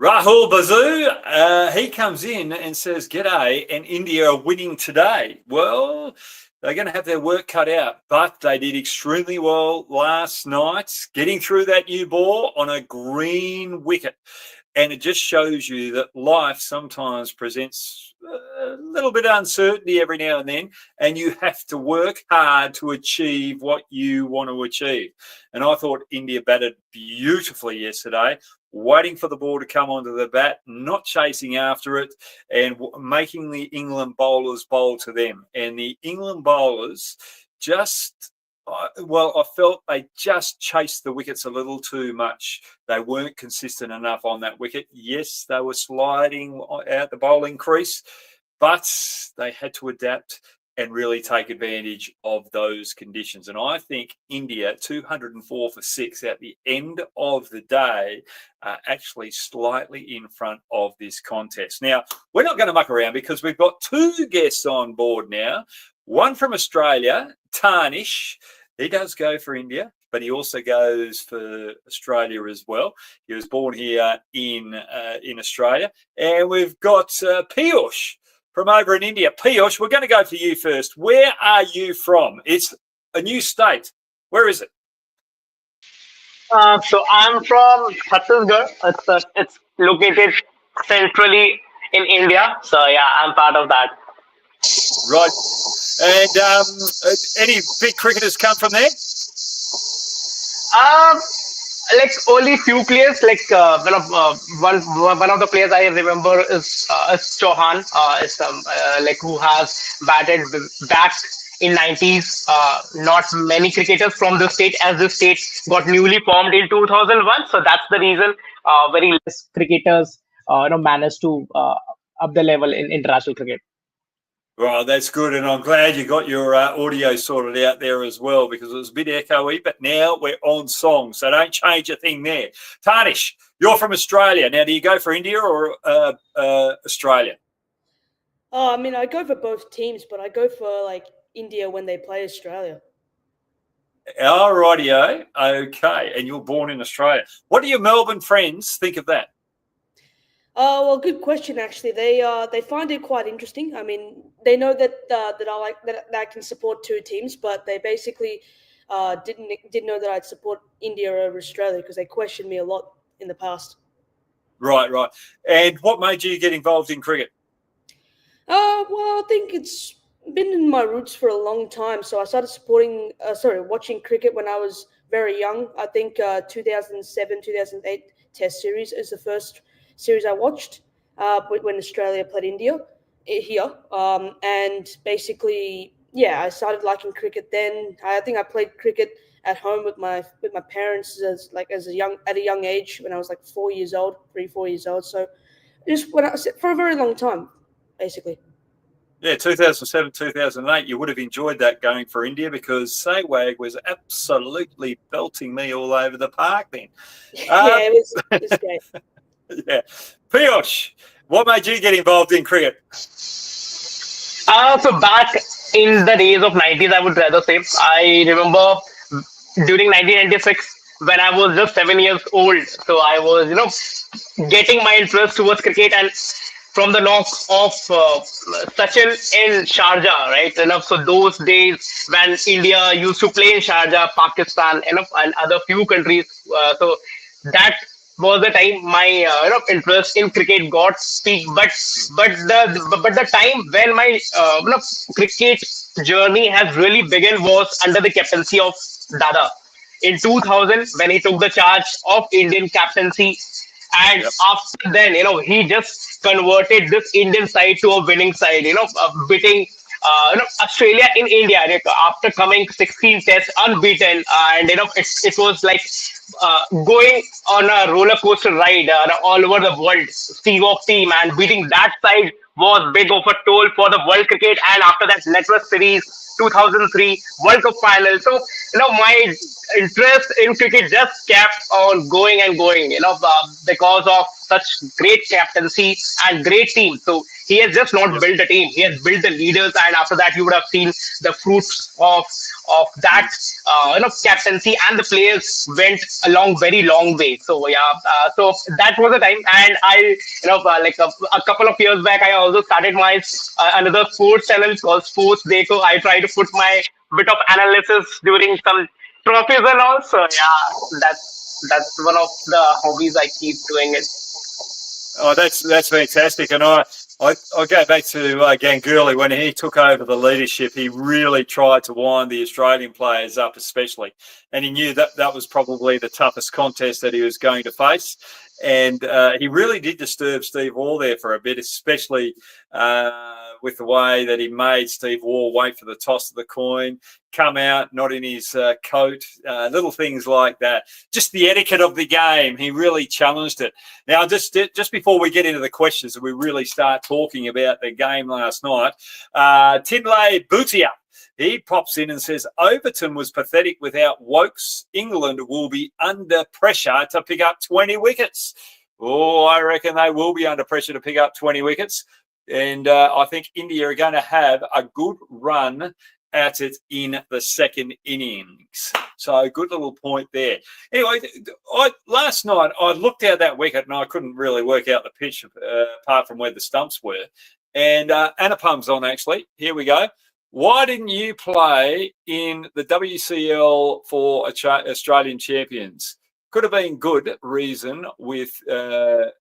Rahul Basu, he comes in and says, "G'day, and India are winning today." Well, they're going to have their work cut out, but they did extremely well last night, getting through that new ball on a green wicket. And it just shows you that life sometimes presents a little bit of uncertainty every now and then, and you have to work hard to achieve what you want to achieve. And I thought India batted beautifully yesterday, waiting for the ball to come onto the bat, not chasing after it, and making the England bowlers bowl to them. And the England bowlers just... I felt they just chased the wickets a little too much. They weren't consistent enough on that wicket. Yes, they were sliding out the bowling crease, but they had to adapt and really take advantage of those conditions. And I think India, 204 for 6 at the end of the day, are actually slightly in front of this contest. Now, we're not going to muck around because we've got two guests on board now. One from Australia, Tarnish. He does go for India, but he also goes for Australia as well. He was born here in Australia. And we've got Piyush from over in India. Piyush, we're going to go for you first. Where are you from? It's a new state. Where is it? So I'm from Chhattisgarh. It's located centrally in India. So yeah, I'm part of that. Right. And any big cricketers come from there? Like only few players. Like one of the players I remember is Chauhan. Like who has batted back in 90s. Not many cricketers from the state, as the state got newly formed in 2001. So that's the reason very less cricketers managed to up the level in international cricket. Well, that's good, and I'm glad you got your audio sorted out there as well, because it was a bit echoey, but now we're on song, so don't change a thing there. Tarnish, you're from Australia. Now, do you go for India or Australia? Oh, I mean, I go for both teams, but I go for, India when they play Australia. All rightio. Okay, and you're born in Australia. What do your Melbourne friends think of that? Well, good question. Actually, they find it quite interesting. I mean, they know that I can support two teams, but they basically didn't know that I'd support India over Australia because they questioned me a lot in the past. Right. And what made you get involved in cricket? Well, I think it's been in my roots for a long time. So I started watching cricket when I was very young. I think 2007, 2008 Test series is the first series I watched when Australia played India here, and basically, I started liking cricket then. I think I played cricket at home with my parents at a young age when I was like 4 years old. So just for a very long time, basically. Yeah, 2007, 2008, you would have enjoyed that going for India because Sehwag was absolutely belting me all over the park then. It was great. Yeah. Piyush, what made you get involved in cricket? So back in the days of 90s, I would rather say, I remember during 1996 when I was just 7 years old. So I was, getting my interest towards cricket, and from the knock of Sachin in Sharjah, right? So those days when India used to play in Sharjah, Pakistan, and other few countries. So that was the time my interest in cricket got peaked. But the time when my cricket journey has really begun was under the captaincy of Dada in 2000 when he took the charge of Indian captaincy. And after then, he just converted this Indian side to a winning side, beating Australia in India after coming 16 tests unbeaten. And, it was like going on a roller coaster ride all over the world, Steve of team, and beating that side was big of a toll for the world cricket. And after that, Network Series 2003 World Cup final. So, my interest in cricket just kept on going and going, because of such great captaincy and great team. So he has just not built a team; he has built the leaders, and after that, you would have seen the fruits of that captaincy, and the players went a very long way. So yeah, so that was the time, and I like a couple of years back, I also started my another sports channel called Sports Day. So I try to put my bit of analysis during some trophies and all. So yeah, that's one of the hobbies I keep doing it. Oh, that's fantastic. And I go back to Ganguly. When he took over the leadership, he really tried to wind the Australian players up, especially. And he knew that that was probably the toughest contest that he was going to face. And he really did disturb Steve Waugh there for a bit, especially with the way that he made Steve Waugh wait for the toss of the coin, come out not in his coat, little things like that. Just the etiquette of the game. He really challenged it. Now, just before we get into the questions and we really start talking about the game last night, Tinley Bhutia, he pops in and says, Overton was pathetic without Wokes. England will be under pressure to pick up 20 wickets. Oh, I reckon they will be under pressure to pick up 20 wickets. And I think India are going to have a good run at it in the second innings. So good little point there. Anyway, last night I looked at that wicket and I couldn't really work out the pitch apart from where the stumps were. And Anupam's on, actually. Here we go. Why didn't you play in the WCL for Australian champions? Could have been good reason with your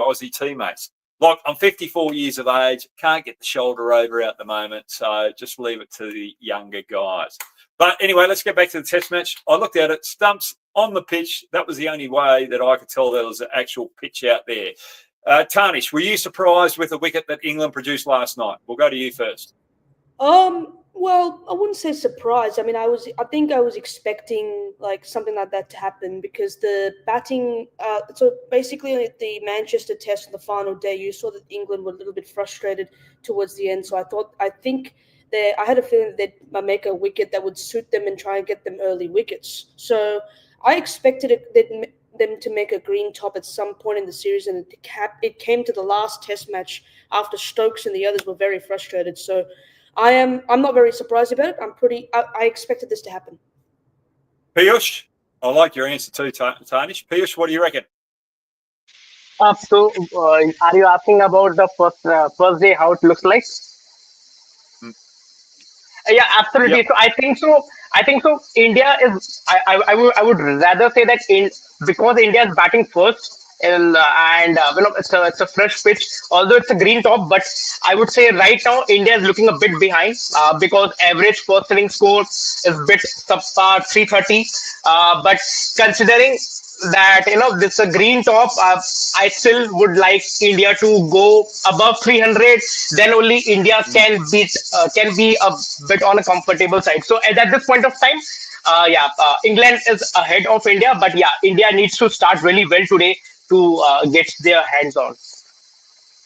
Aussie teammates. Like, I'm 54 years of age, can't get the shoulder over at the moment, so just leave it to the younger guys. But anyway, let's get back to the test match. I looked at it, stumps on the pitch. That was the only way that I could tell there was an actual pitch out there. Tarnish, were you surprised with the wicket that England produced last night? We'll go to you first. Well, I wouldn't say surprised. I mean, I think I was expecting like something like that to happen because the batting. So basically, at the Manchester Test on the final day, you saw that England were a little bit frustrated towards the end. So I think I had a feeling that they'd make a wicket that would suit them and try and get them early wickets. So I expected them to make a green top at some point in the series, and it came to the last Test match after Stokes and the others were very frustrated. So I'm not very surprised about it. I expected this to happen. Piyush, I like your answer too, Tarnish. Piyush, what do you reckon? So, are you asking about the first day how it looks like? Yeah, absolutely. Yep. So I think so. India is. I would rather say that because India is batting first, and it's a fresh pitch. Although it's a green top, but I would say right now India is looking a bit behind because average first inning score is bit subpar 330. But considering that this is a green top, I still would like India to go above 300. Then only India can be a bit on a comfortable side. So at this point of time, England is ahead of India, but yeah, India needs to start really well today to get their hands on.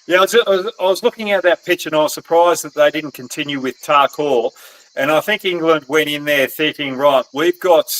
Yeah, I was looking at that pitch and I was surprised that they didn't continue with Tarkor. And I think England went in there thinking, right, we've got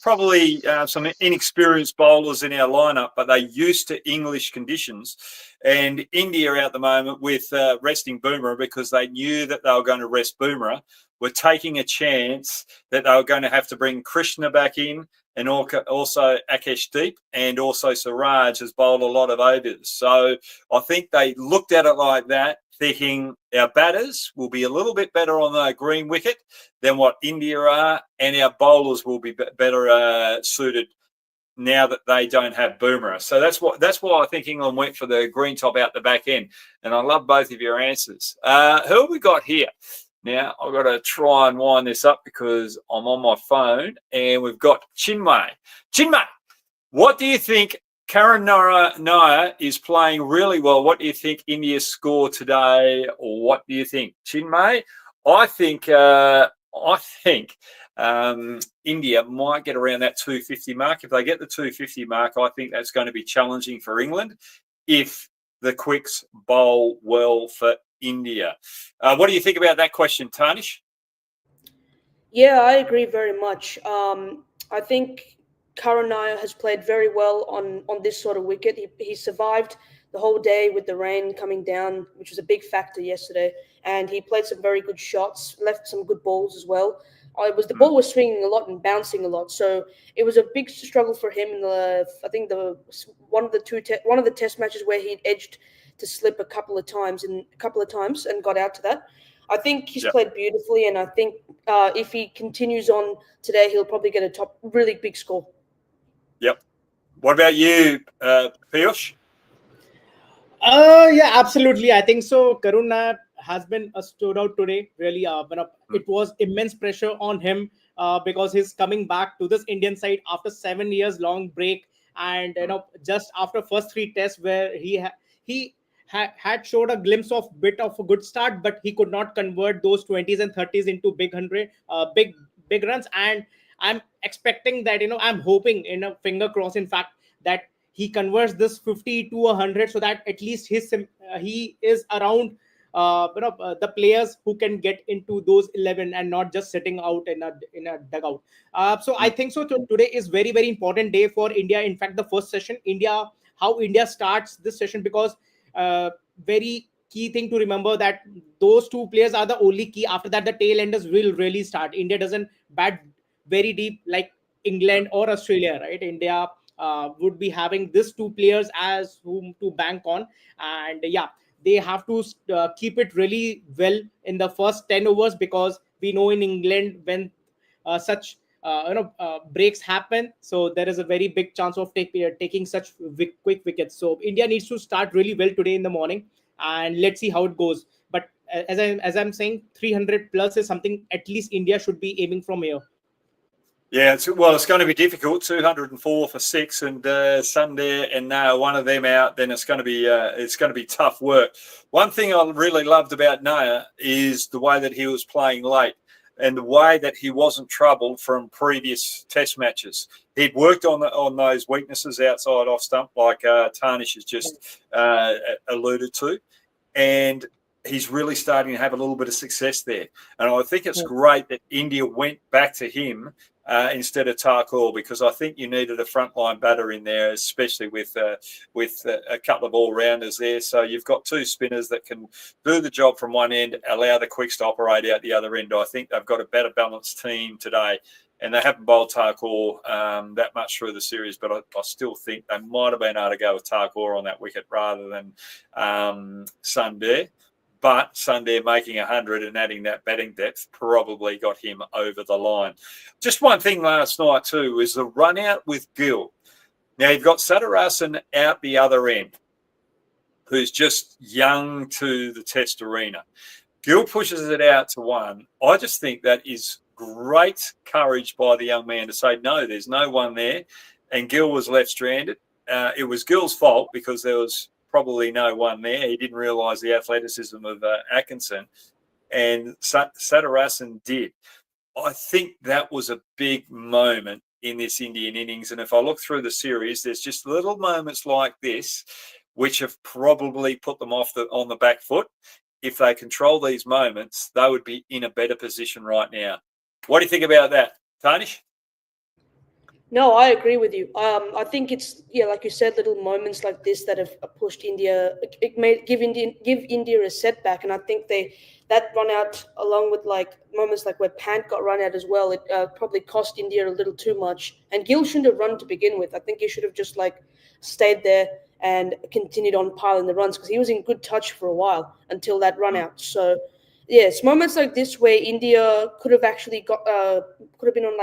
probably some inexperienced bowlers in our lineup, but they're used to English conditions. And India at the moment with resting Bumrah, because they knew that they were going to rest Bumrah, were taking a chance that they were going to have to bring Krishna back in, and also Akash Deep, and also Siraj has bowled a lot of overs. So I think they looked at it like that, thinking our batters will be a little bit better on the green wicket than what India are, and our bowlers will be better suited now that they don't have Bumrah. So that's why I think England went for the green top out the back end. And I love both of your answers. Who have we got here? Now, I've got to try and wind this up because I'm on my phone, and we've got Chinmay. Chinmay, what do you think? Karen Nair is playing really well. What do you think India's score today, or what do you think? Chinmay, I think India might get around that 250 mark. If they get the 250 mark, I think that's going to be challenging for England if the quicks bowl well for India. What do you think about that question, Tarnish? Yeah, I agree very much. I think Karanaya has played very well on this sort of wicket. He survived the whole day with the rain coming down, which was a big factor yesterday. And he played some very good shots, left some good balls as well. The ball was swinging a lot and bouncing a lot, so it was a big struggle for him in I think one of the test matches where he edged to slip a couple of times and got out to that. I think he's played beautifully, and I think if he continues on today, he'll probably get a really big score. Yep. What about you, Piyush? Yeah, absolutely. I think so. Karuna has been stood out today. Really, it was immense pressure on him because he's coming back to this Indian side after 7 years long break, and just after first 3 tests where he had showed a glimpse of bit of a good start, but he could not convert those 20s and 30s into big runs. And I'm expecting that I'm hoping finger cross, in fact, that he converts this 50 to 100 so that at least he is around the players who can get into those 11 and not just sitting out in a dugout. So I think so today is very, very important day for India. In fact, the first session, how India starts this session, because very key thing to remember that those 2 players are the only key. After that, the tail enders will really start. India doesn't bat very deep like England or Australia, right? India would be having these 2 players as whom to bank on, and they have to keep it really well in the first 10 overs, because we know in England when such breaks happen, so there is a very big chance of taking such quick wickets. So India needs to start really well today in the morning, and let's see how it goes. But as I'm saying, 300 plus is something at least India should be aiming from here. Yeah, it's going to be difficult. 204 for 6, and Sunday and one of them out. Then it's going to be tough work. One thing I really loved about Naya is the way that he was playing late, and the way that he wasn't troubled from previous Test matches. He'd worked on those weaknesses outside off stump, like Tarnish has just alluded to, and he's really starting to have a little bit of success there. And I think it's great that India went back to him instead of Thakur, because I think you needed a frontline batter in there, especially with a couple of all-rounders there. So you've got 2 spinners that can do the job from one end, allow the quicks to operate out the other end. I think they've got a better balanced team today, and they haven't bowled Thakur that much through the series, but I still think they might have been able to go with Thakur on that wicket rather than Sundar. But Sundar making 100 and adding that batting depth probably got him over the line. Just one thing last night too is the run out with Gill. Now you've got Satarasan out the other end, who's just young to the Test arena. Gill pushes it out to 1. I just think that is great courage by the young man to say, no, there's no one there. And Gill was left stranded. It was Gill's fault because there was probably no one there. He didn't realise the athleticism of Atkinson, and Satarasan did. I think that was a big moment in this Indian innings, and if I look through the series, there's just little moments like this which have probably put them on the back foot. If they control these moments, they would be in a better position right now. What do you think about that, Tarnish? No, I agree with you. I think it's like you said, little moments like this that have pushed India. It may give India a setback, and I think that run out, along with like moments like where Pant got run out as well, it probably cost India a little too much. And Gill shouldn't have run to begin with. I think he should have just like stayed there and continued on piling the runs, because he was in good touch for a while until that run out. So yes, moments like this where India could have actually could have been on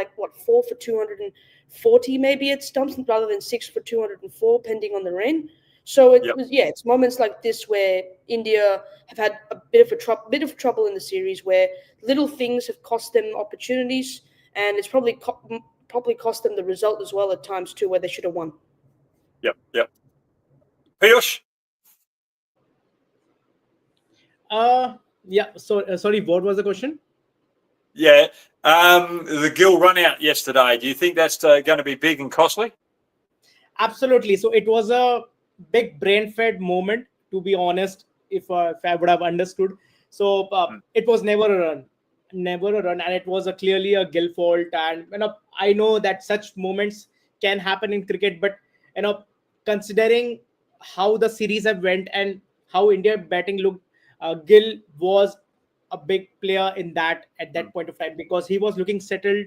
4 for 240 maybe at stumps rather than 6 for 204, pending on the rain. So it's moments like this where India have had a bit of trouble in the series, where little things have cost them opportunities, and it's probably cost them the result as well at times too, where they should have won. Yep. Piyush? So sorry, what was the question? Yeah, the Gill run out yesterday. Do you think that's going to be big and costly? Absolutely. So it was a big brain-fed moment, to be honest, if I would have understood. So it was never a run, and it was clearly a Gill fault. And I know that such moments can happen in cricket, but considering how the series have went and how India batting looked, Gill was a big player in that at that point of time, because he was looking settled.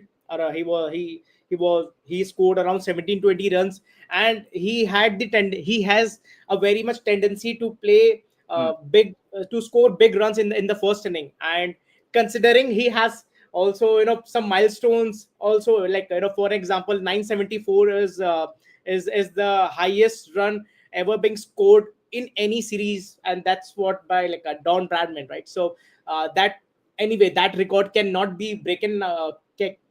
He scored around 17-20 runs, and he has a very much tendency to play big to score big runs in the first inning. And considering he has also some milestones also, like for example 974 is the highest run ever being scored in any series, and that's what by like a Don Bradman, right? So that anyway, that record cannot be broken,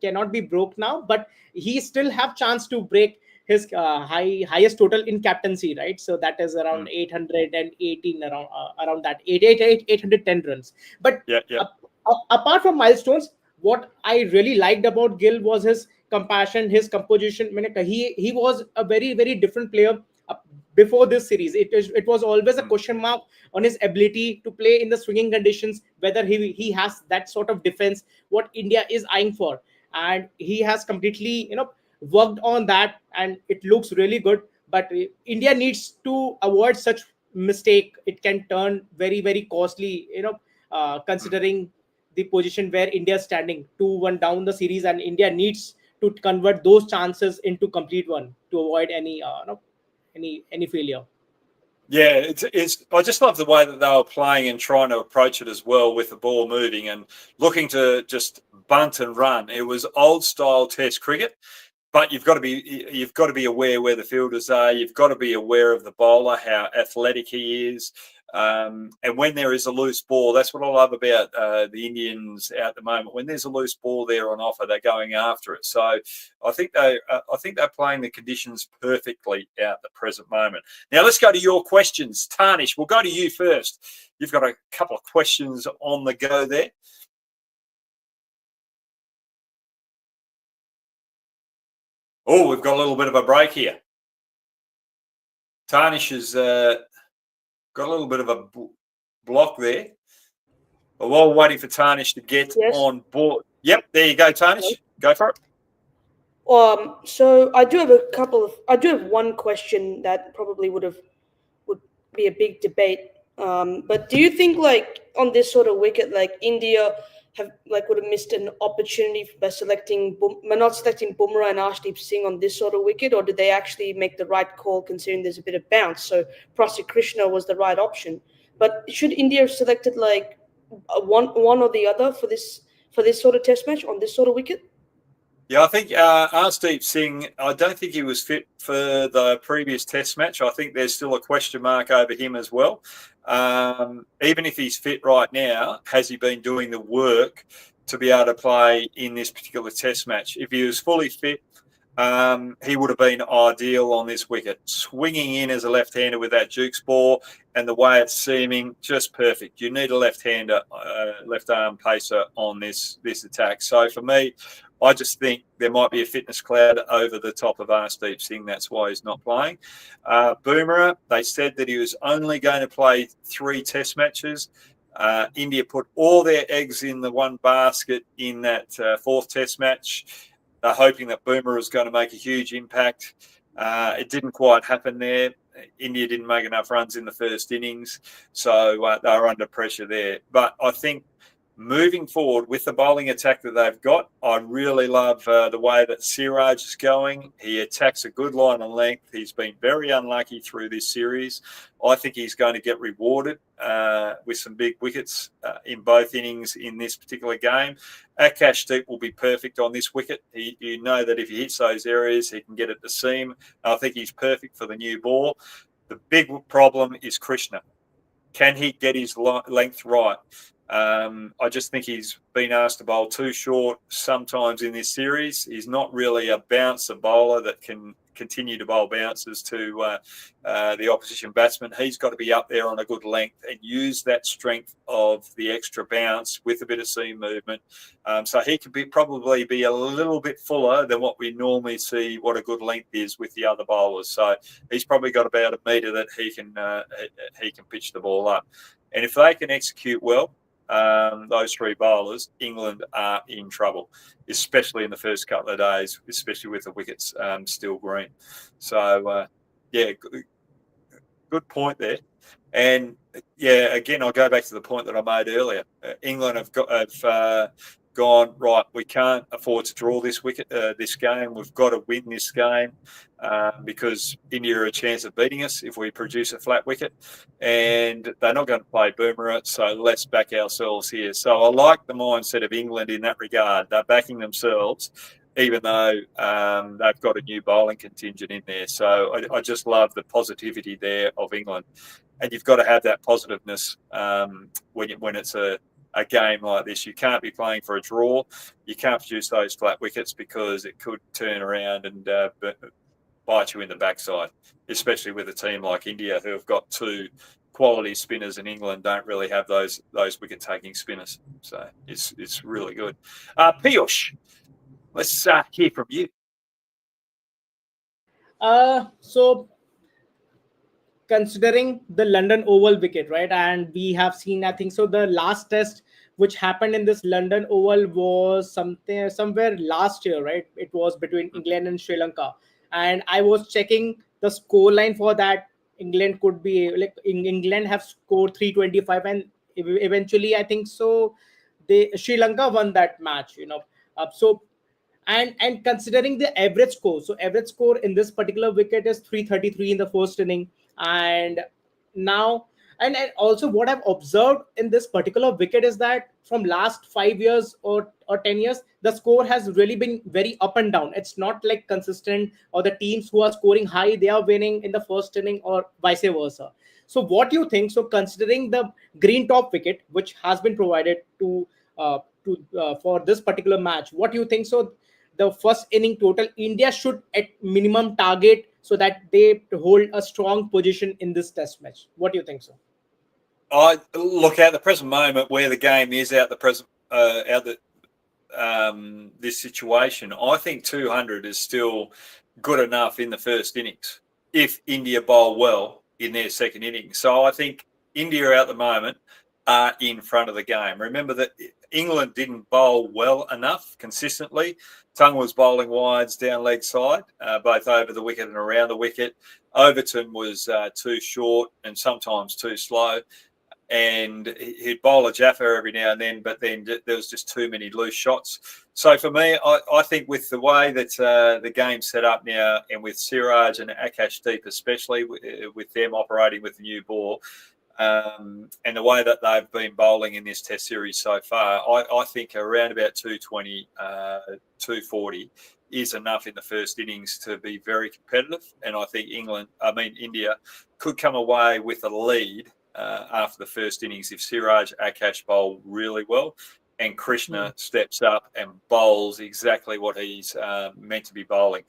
cannot be broke now, but he still have chance to break his highest total in captaincy, right? So that is around 818, around that 810 runs. But Yeah. apart from milestones, what I really liked about Gill was his compassion, his composition. He was a very very different player before this series. It was always a question mark on his ability to play in the swinging conditions, whether he has that sort of defense what India is eyeing for. And he has completely worked on that, and it looks really good. But India needs to avoid such mistake. It can turn very very costly, considering the position where India is standing 2-1 down the series, and India needs to convert those chances into complete one to avoid any any failure. Yeah, it's. I just love the way that they were playing and trying to approach it as well, with the ball moving and looking to just bunt and run. It was old style Test cricket, but you've got to be aware where the fielders are. You've got to be aware of the bowler, how athletic he is. And when there is a loose ball, that's what I love about the Indians at the moment. When there's a loose ball there on offer, they're going after it. So I think they're playing the conditions perfectly at the present moment. Now let's go to your questions. Tarnish, we'll go to you first. You've got a couple of questions on the go there. Oh, we've got a little bit of a break here. Tarnish has got a little bit of a block there. But while we're waiting for Tarnish to get on board. Yep, there you go, Tarnish. Go for it. So I do have one question that probably would be a big debate. But do you think, like, on this sort of wicket, like India would have missed an opportunity by not selecting Bumrah and Arshdeep Singh on this sort of wicket, or did they actually make the right call considering there's a bit of bounce? So Prasad Krishna was the right option. But should India have selected like one or the other for this sort of Test match on this sort of wicket? Yeah, I think Arshdeep Singh, I don't think he was fit for the previous Test match. I think there's still a question mark over him as well. Even if he's fit right now, has he been doing the work to be able to play in this particular Test match? If he was fully fit, he would have been ideal on this wicket. Swinging in as a left-hander with that Jukes ball and the way it's seaming, just perfect. You need a left-hander, left-arm pacer on this attack. So for me, I just think there might be a fitness cloud over the top of Arshdeep Singh. That's why he's not playing. Bumrah, they said that he was only going to play 3 Test matches. India put all their eggs in the one basket in that 4th Test match. They're hoping that Bumrah is going to make a huge impact. It didn't quite happen there. India didn't make enough runs in the first innings, so they were under pressure there. But I think moving forward with the bowling attack that they've got, I really love the way that Siraj is going. He attacks a good line and length. He's been very unlucky through this series. I think he's going to get rewarded with some big wickets in both innings in this particular game. Akashdeep will be perfect on this wicket. You know that if he hits those areas, he can get it to seam. I think he's perfect for the new ball. The big problem is Krishna. Can he get his length right? I just think he's been asked to bowl too short sometimes in this series. He's not really a bouncer bowler that can continue to bowl bounces to the opposition batsman. He's got to be up there on a good length and use that strength of the extra bounce with a bit of seam movement. So he could probably be a little bit fuller than what we normally see what a good length is with the other bowlers. So he's probably got about a metre that he can pitch the ball up. And if they can execute well, those three bowlers, England are in trouble, especially in the first couple of days, especially with the wickets still green. So, yeah, good point there. And yeah, again, I'll go back to the point that I made earlier. England have gone right. We can't afford to draw this game. We've got to win this game because India are a chance of beating us if we produce a flat wicket, and they're not going to play Bumrah. So let's back ourselves here. So I like the mindset of England in that regard. They're backing themselves, even though they've got a new bowling contingent in there. So I just love the positivity there of England. And you've got to have that positiveness when it's a game like this. You can't be playing for a draw. You can't produce those flat wickets because it could turn around and bite you in the backside, especially with a team like India who have got two quality spinners, and England don't really have those wicket-taking spinners. So it's really good. Piyush, let's hear from you. So considering the London Oval wicket, right? And we have seen, I think so, the last test which happened in this London Oval was somewhere last year, right? It was between England and Sri Lanka. And I was checking the score line for that. England could be like England have scored 325, and eventually, I think so, Sri Lanka won that match, and considering the average score, so average score in this particular wicket is 333 in the first inning. And now, and also what I've observed in this particular wicket is that from last 5 years or 10 years, the score has really been very up and down. It's not like consistent, or the teams who are scoring high, they are winning in the first inning, or vice versa. So what do you think? So considering the green top wicket which has been provided for this particular match, what do you think? So the first inning total, India should at minimum target so that they hold a strong position in this test match. What do you think so? I look at the present moment where the game is this situation. I think 200 is still good enough in the first innings if India bowl well in their second innings. So I think India at the moment are in front of the game. Remember that England didn't bowl well enough consistently. Tongue was bowling wides down leg side, both over the wicket and around the wicket. Overton was too short and sometimes too slow. And he'd bowl a Jaffa every now and then, but then there was just too many loose shots. So for me, I think with the way that the game's set up now, and with Siraj and Akashdeep especially, with them operating with the new ball, and the way that they've been bowling in this test series so far, I think around about 220, 240 is enough in the first innings to be very competitive. And I think India could come away with a lead after the first innings if Siraj Akash bowl really well and Krishna steps up and bowls exactly what he's meant to be bowling.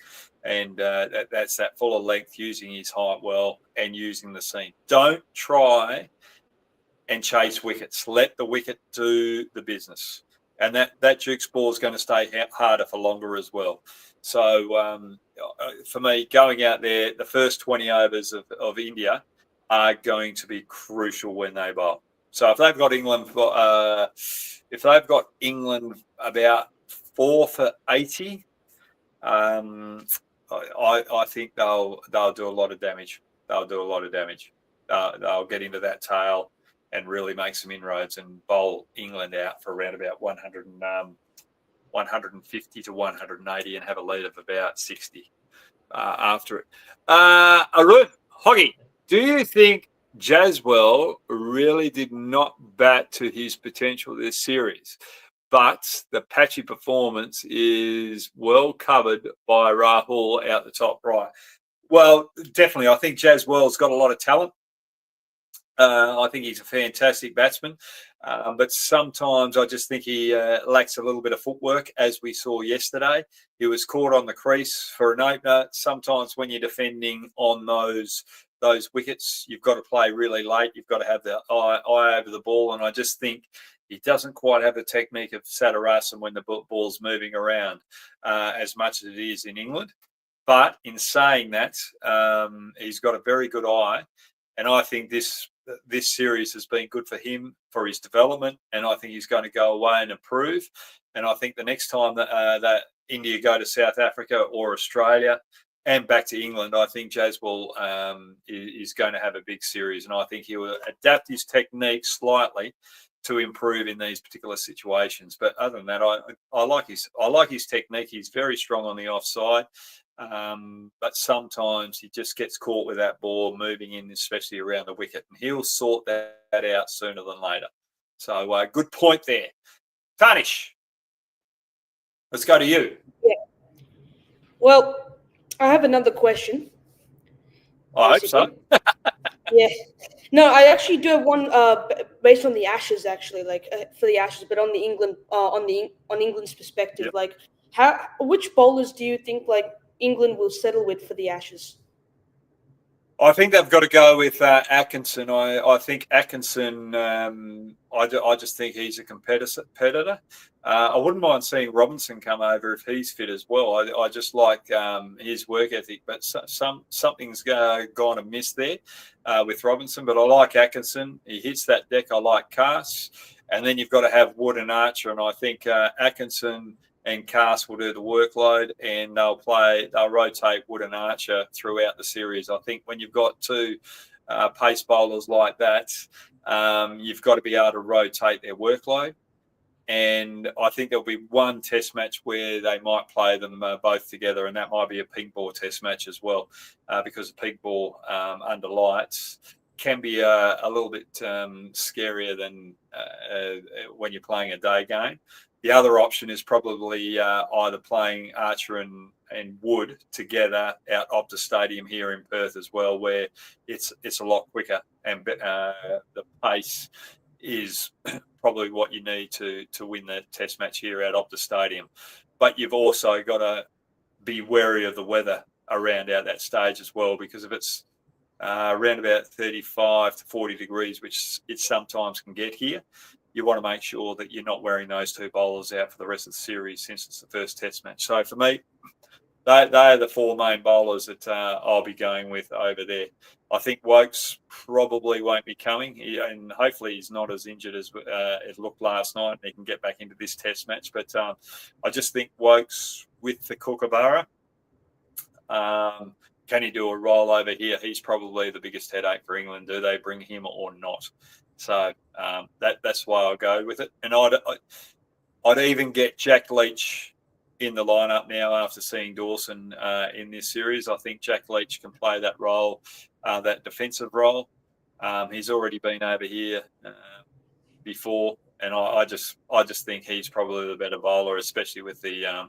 And that's that full of length, using his height well and using the seam. Don't try and chase wickets. Let the wicket do the business. And that Duke's ball is going to stay harder for longer as well. So for me, going out there, the first 20 overs of India are going to be crucial when they bowl. So if they've got England about 4 for 80, I think they'll do a lot of damage. They'll get into that tail and really make some inroads and bowl England out for around about 150 to 180 and have a lead of about 60 after it. Arun, Hoggy, do you think Jaiswal really did not bat to his potential this series, but the patchy performance is well covered by Rahul out the top right? Well, definitely. I think Jaiswal's got a lot of talent. I think he's a fantastic batsman, but sometimes I just think he lacks a little bit of footwork, as we saw yesterday. He was caught on the crease for an opener. Sometimes when you're defending on those wickets, you've got to play really late. You've got to have the eye over the ball, and I just think he doesn't quite have the technique of Satarasan when the ball's moving around as much as it is in England. But in saying that, he's got a very good eye. And I think this series has been good for him, for his development, and I think he's going to go away and improve. And I think the next time that India go to South Africa or Australia and back to England, I think Jaiswal is going to have a big series, and I think he will adapt his technique slightly to improve in these particular situations. But other than that, I like his technique. He's very strong on the offside. But sometimes he just gets caught with that ball moving in, especially around the wicket, and he'll sort that out sooner than later. So good point there. Tarnish, let's go to you. Yeah. Well, I have another question. I hope so. Yeah. No, I actually do have one based on the Ashes, actually, like for the Ashes, but on the England on England's perspective, Yep. like which bowlers do you think like England will settle with for the Ashes? I think they've got to go with Atkinson. I think Atkinson. I just think he's a competitor. I wouldn't mind seeing Robinson come over if he's fit as well. I just like his work ethic, but something's gone amiss there with Robinson. But I like Atkinson. He hits that deck. I like Cass, and then you've got to have Wood and Archer, and I think Atkinson and Cass will do the workload, and they'll rotate Wood and Archer throughout the series. I think when you've got two pace bowlers like that, you've got to be able to rotate their workload. And I think there'll be one test match where they might play them both together, and that might be a pink ball test match as well, because the pink ball under lights can be a little bit scarier than when you're playing a day game. The other option is probably either playing Archer and Wood together out Optus Stadium here in Perth as well, where it's a lot quicker, and the pace is probably what you need to win the test match here at Optus Stadium. But you've also got to be wary of the weather around out that stage as well, because if it's around about 35 to 40 degrees, which it sometimes can get here, you want to make sure that you're not wearing those two bowlers out for the rest of the series, since it's the first test match. So for me, they are the four main bowlers that I'll be going with over there. I think Wokes probably won't be coming, and hopefully he's not as injured as it looked last night, and he can get back into this test match. But I just think Wokes with the Kookaburra, can he do a rollover here? He's probably the biggest headache for England. Do they bring him or not? So that's why I'll go with it. And I'd even get Jack Leach in the lineup now after seeing Dawson in this series. I think Jack Leach can play that role, that defensive role. He's already been over here before, and I just think he's probably the better bowler, especially with the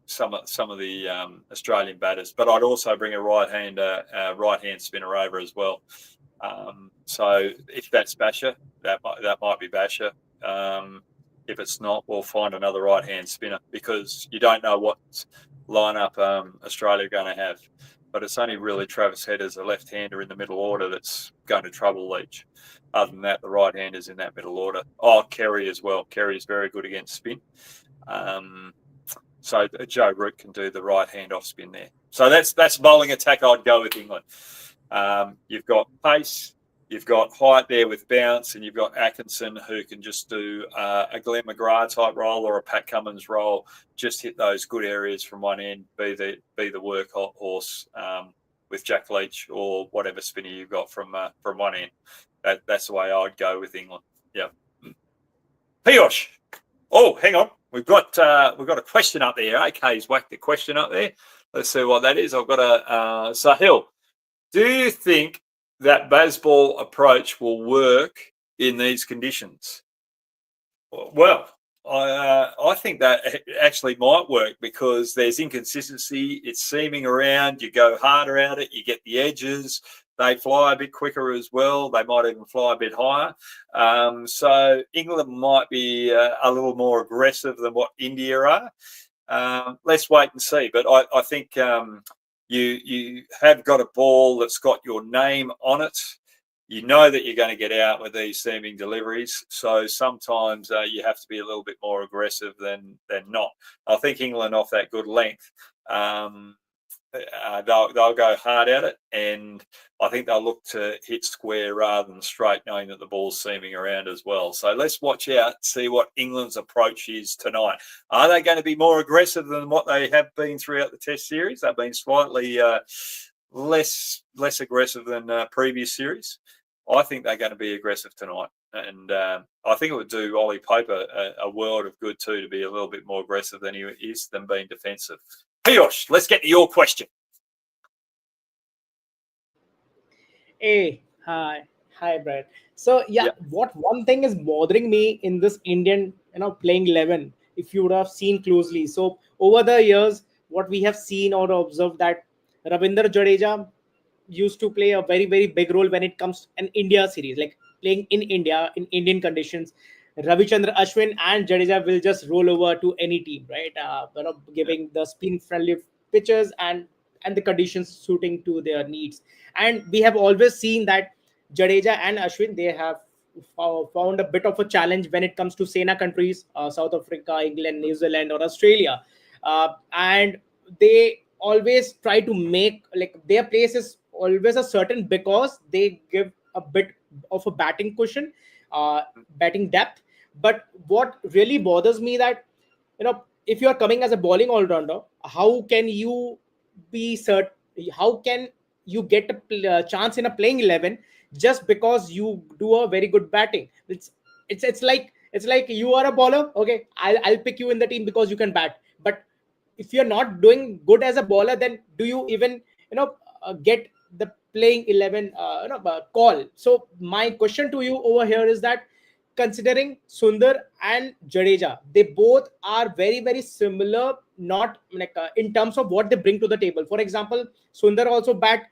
some of the Australian batters. But I'd also bring a right hand spinner over as well. So if that's Basher, that might be Basher. If it's not, we'll find another right-hand spinner, because you don't know what lineup Australia are going to have. But it's only really Travis Head as a left-hander in the middle order that's going to trouble Leach. Other than that, the right-handers in that middle order. Oh, Kerry as well. Kerry is very good against spin. So Joe Root can do the right-hand off spin there. So that's bowling attack I'd go with England. You've got pace, you've got height there with bounce, and you've got Atkinson, who can just do a Glenn McGrath type role or a Pat Cummins role, just hit those good areas from one end, be the workhorse with Jack Leach or whatever spinner you've got from one end. That's the way I'd go with England. Yeah. Piyush. Oh, hang on. We've got a question up there. AK's whacked the question up there. Let's see what that is. I've got a Sahil. Do you think that Bazball approach will work in these conditions? Well, I think that it actually might work, because there's inconsistency. It's seaming around. You go harder at it. You get the edges. They fly a bit quicker as well. They might even fly a bit higher. So England might be a little more aggressive than what India are. Let's wait and see. But I think you have got a ball that's got your name on it. You know that you're going to get out with these seaming deliveries. So sometimes you have to be a little bit more aggressive than not. I think England, off that good length, they'll go hard at it, and I think they'll look to hit square rather than straight, knowing that the ball's seaming around as well. So let's watch out, see what England's approach is tonight. Are they going to be more aggressive than what they have been throughout the Test series? They've been slightly less aggressive than previous series. I think they're going to be aggressive tonight, and I think it would do Ollie Pope a world of good too to be a little bit more aggressive than he is than being defensive. Piyush, let's get to your question. Hey, hi, Brad. So Yeah. what one thing is bothering me in this Indian, playing 11, if you would have seen closely. So over the years, what we have seen or observed that Ravindra Jadeja used to play a very very big role when it comes an India series, like playing in India in Indian conditions. Ravichandra Ashwin and Jadeja will just roll over to any team, right? Giving the spin friendly pitches and the conditions suiting to their needs. And we have always seen that Jadeja and Ashwin, they have found a bit of a challenge when it comes to Sena countries, South Africa, England, New Zealand, or Australia, and they always try to make like their place is always a certain because they give a bit of a batting cushion, batting depth. But what really bothers me that if you are coming as a bowling all rounder, how can you be certain? How can you get a chance in a playing 11 just because you do a very good batting? It's like you are a bowler. Okay, I'll pick you in the team because you can bat. But if you're not doing good as a bowler, then do you even get the playing 11 call? So my question to you over here is that, considering Sundar and Jadeja, they both are very very similar, not like in terms of what they bring to the table. For example, Sundar also bat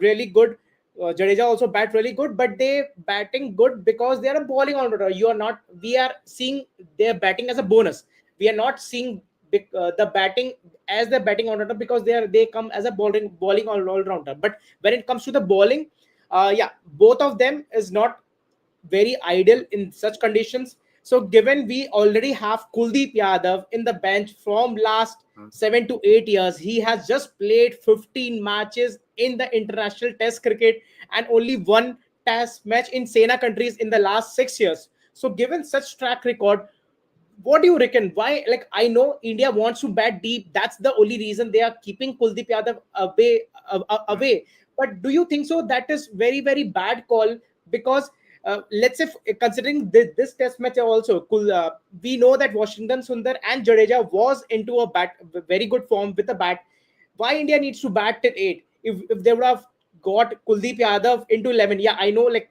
really good. Jadeja also bat really good, but they batting good because they are a bowling all-rounder. You are not. We are seeing their batting as a bonus. We are not seeing the batting as the batting all-rounder because they come as a bowling all-rounder. But when it comes to the bowling, both of them is not very ideal in such conditions. So given we already have Kuldeep Yadav in the bench from last 7 to 8 years, he has just played 15 matches in the international test cricket and only one test match in Sena countries in the last 6 years. So given such track record, what do you reckon? Why? Like, I know India wants to bat deep. That's the only reason they are keeping Kuldeep Yadav away. But do you think so? That is very very bad call because let's say considering this test match also, we know that Washington Sundar and Jadeja was into a very good form with a bat. Why India needs to bat at 8? If they would have got Kuldeep Yadav into 11, yeah, I know like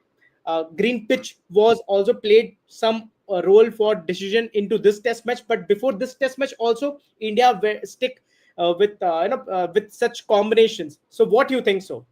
green pitch was also played some role for decision into this test match. But before this test match, also India stick with such combinations. So what do you think so?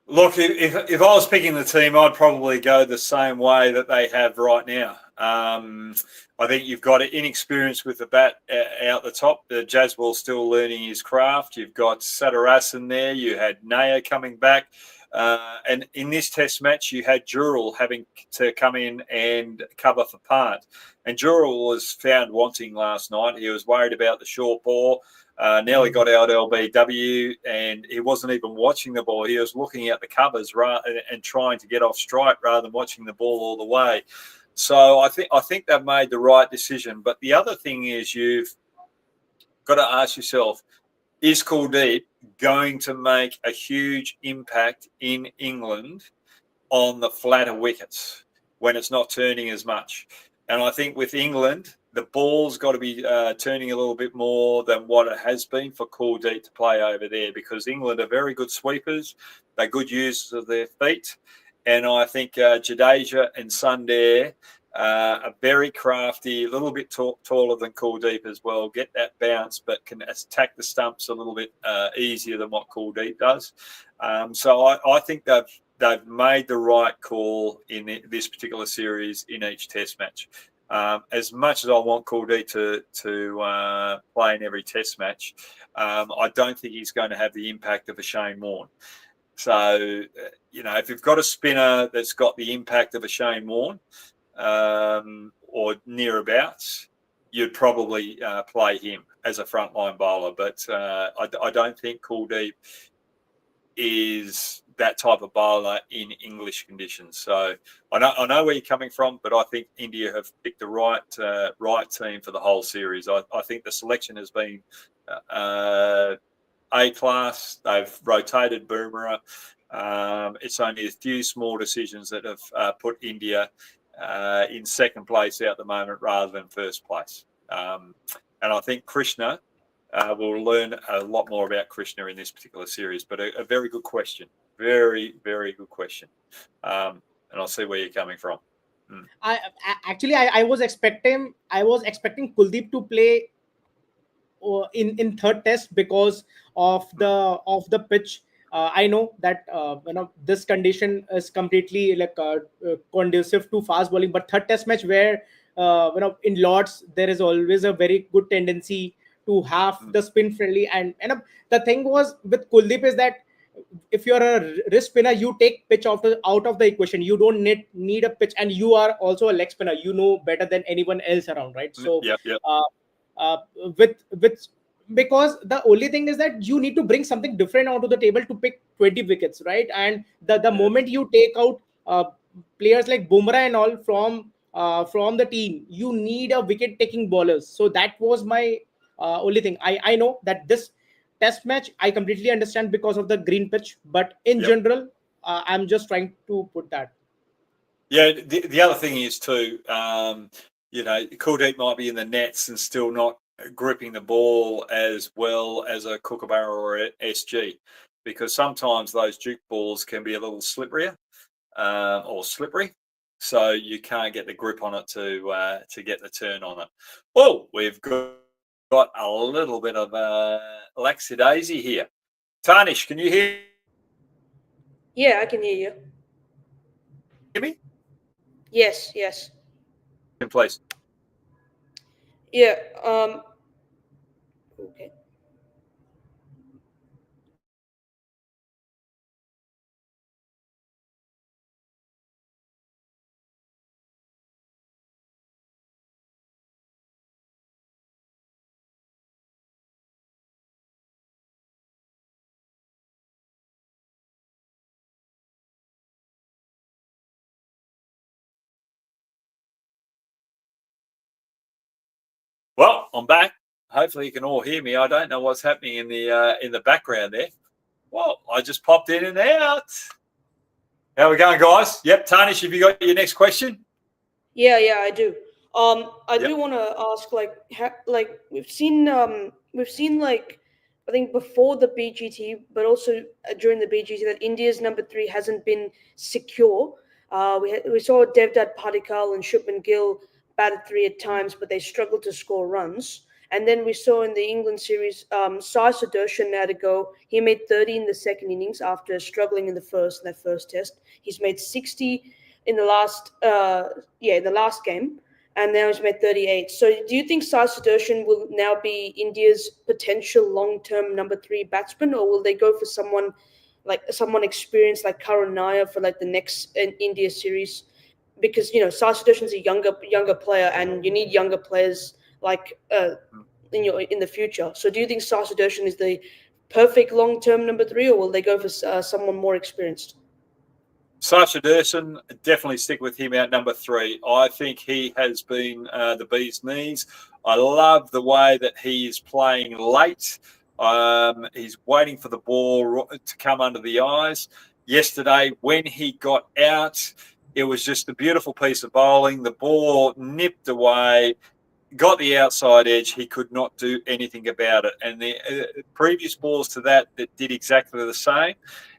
Look, if I was picking the team, I'd probably go the same way that they have right now. I think you've got inexperience with the bat out the top. Jaiswal still learning his craft. You've got Satarasan there. You had Naya coming back. And in this test match, you had Gill having to come in and cover for Pant. And Gill was found wanting last night. He was worried about the short ball. Nearly got out LBW, and he wasn't even watching the ball. He was looking at the covers and trying to get off strike rather than watching the ball all the way. So I think they've made the right decision. But the other thing is you've got to ask yourself, is Kuldeep going to make a huge impact in England on the flatter wickets when it's not turning as much? And I think with England, the ball's got to be turning a little bit more than what it has been for Kuldeep to play over there, because England are very good sweepers. They're good users of their feet. And I think Jadeja and Sundar are very crafty, a little bit taller than Kuldeep as well, get that bounce, but can attack the stumps a little bit easier than what Kuldeep does. So I think they've made the right call in this particular series in each test match. As much as I want Kuldeep to play in every test match, I don't think he's going to have the impact of a Shane Warne. So, if you've got a spinner that's got the impact of a Shane Warne or nearabouts, you'd probably play him as a frontline bowler. But I don't think Kuldeep is that type of bowler in English conditions. So I know where you're coming from, but I think India have picked the right team for the whole series. I think the selection has been A-class. They've rotated Bumrah. It's only a few small decisions that have put India in second place out at the moment rather than first place. And I think Krishna, we'll learn a lot more about Krishna in this particular series, but a very good question. Very, very good question. And I'll see where you're coming from. I was expecting Kuldeep to play in third test because of the pitch. I know that this condition is completely conducive to fast bowling, but third test match where in Lords there is always a very good tendency to have the spin friendly, and the thing was with Kuldeep is that if you're a wrist spinner, you take pitch out of the equation. You don't need a pitch, and you are also a leg spinner. You know better than anyone else around, right? So Yep. with because the only thing is that you need to bring something different onto the table to pick 20 wickets, right? And the moment you take out players like Bumrah and all from the team, you need a wicket taking bowlers. So that was my only thing. I know that this test match I completely understand because of the green pitch, but in general I'm just trying to put that. Yeah, the other thing is too, Kuldeep might be in the nets and still not gripping the ball as well as a Kookaburra or a SG, because sometimes those Duke balls can be a little slipperier or slippery, so you can't get the grip on it to get the turn on it. Oh, we've got a little bit of lackadaisy here. Tarnish, can you hear? Yeah, I can hear you. Hear me? Yes. Please. Yeah. Okay. Well, I'm back. Hopefully you can all hear me. I don't know what's happening in the background there. Well, I just popped in and out. How we going, guys? Yep, Tarnish, have you got your next question? Yeah, I do. I do want to ask, we've seen like I think before the BGT, but also during the BGT, that India's number 3 hasn't been secure. We saw Devdutt Padikkal and Shubman Gill batted 3 at times, but they struggled to score runs. And then we saw in the England series, Sai Sudarshan had to go. He made 30 in the second innings after struggling in that first test. He's made 60 in the last game, and now he's made 38. So do you think Sai Sudarshan will now be India's potential long-term number 3 batsman, or will they go for someone experienced like Karun Nair for like the next India series? Because Sai Sudarshan's a younger player, and you need younger players like in the future. So do you think Sai Sudarshan is the perfect long-term number 3, or will they go for someone more experienced? Sai Sudarshan, definitely stick with him at number 3. I think he has been the bee's knees. I love the way that he is playing late. He's waiting for the ball to come under the eyes. Yesterday, when he got out, it was just a beautiful piece of bowling. The ball nipped away, got the outside edge. He could not do anything about it. And the previous balls to that did exactly the same.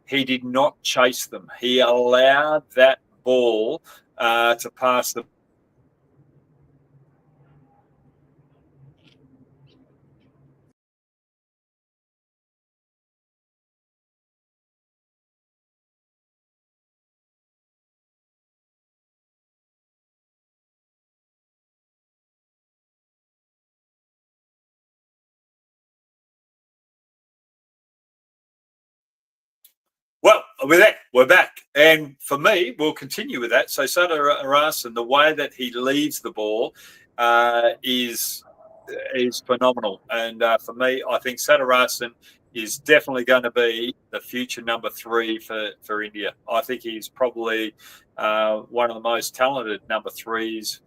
He did not chase them. He allowed that ball to pass the. Well, with that, we're back. And for me, we'll continue with that. So Sadar Arasan, the way that he leaves the ball is phenomenal. And for me, I think Satarasan is definitely going to be the future number 3 for India. I think he's probably one of the most talented number 3s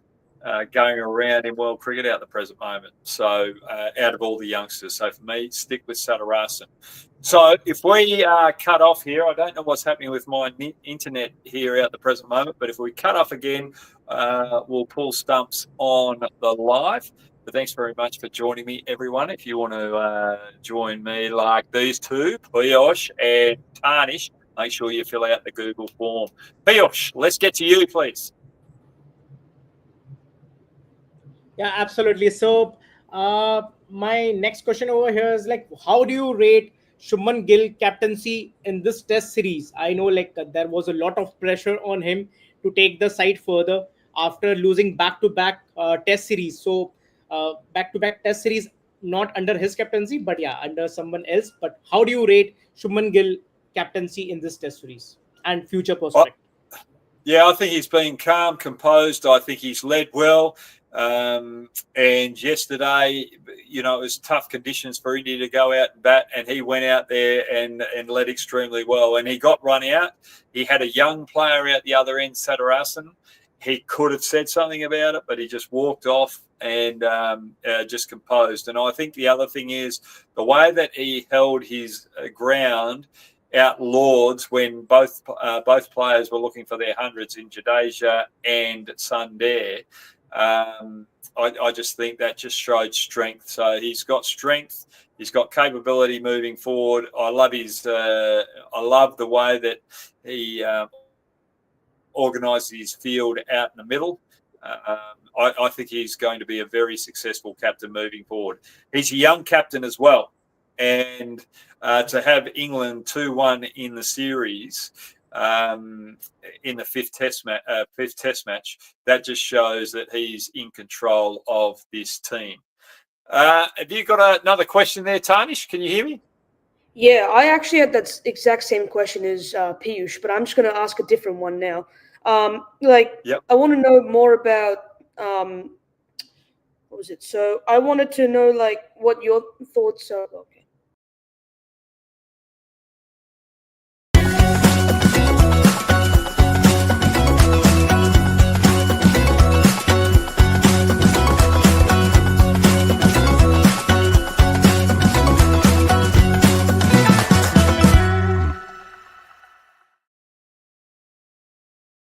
going around in world cricket at the present moment. So out of all the youngsters. So for me, stick with Satarasan. So if we cut off here, I don't know what's happening with my internet here at the present moment, but if we cut off again, we'll pull Stumps on the live. But thanks very much for joining me, everyone. If you want to join me like these two, Piyush and Tarnish, make sure you fill out the Google form. Piyush, let's get to you, please. Yeah, absolutely. So, my next question over here is like, how do you rate Shubman Gill captaincy in this Test series? I know there was a lot of pressure on him to take the side further after losing back-to-back Test series. So, back-to-back Test series not under his captaincy, but yeah, under someone else. But how do you rate Shubman Gill captaincy in this Test series and future prospect? Yeah, I think he's been calm, composed. I think he's led well. And yesterday, it was tough conditions for India to go out and bat, and he went out there and led extremely well. And he got run out. He had a young player out the other end, Satarasan. He could have said something about it, but he just walked off and just composed. And I think the other thing is the way that he held his ground out Lords when both players were looking for their hundreds in Jadeja and Sundar. I just think that just showed strength. So he's got strength. He's got capability moving forward. I love the way that he organises his field out in the middle. I think he's going to be a very successful captain moving forward. He's a young captain as well. And to have England 2-1 in the series in the fifth test match, that just shows that he's in control of this team. Have you got another question there, Tarnish? Can you hear me? Yeah, I actually had that exact same question as Piyush, but I'm just going to ask a different one now. Yep. I want to know more about what was it? So I wanted to know what your thoughts are. Okay.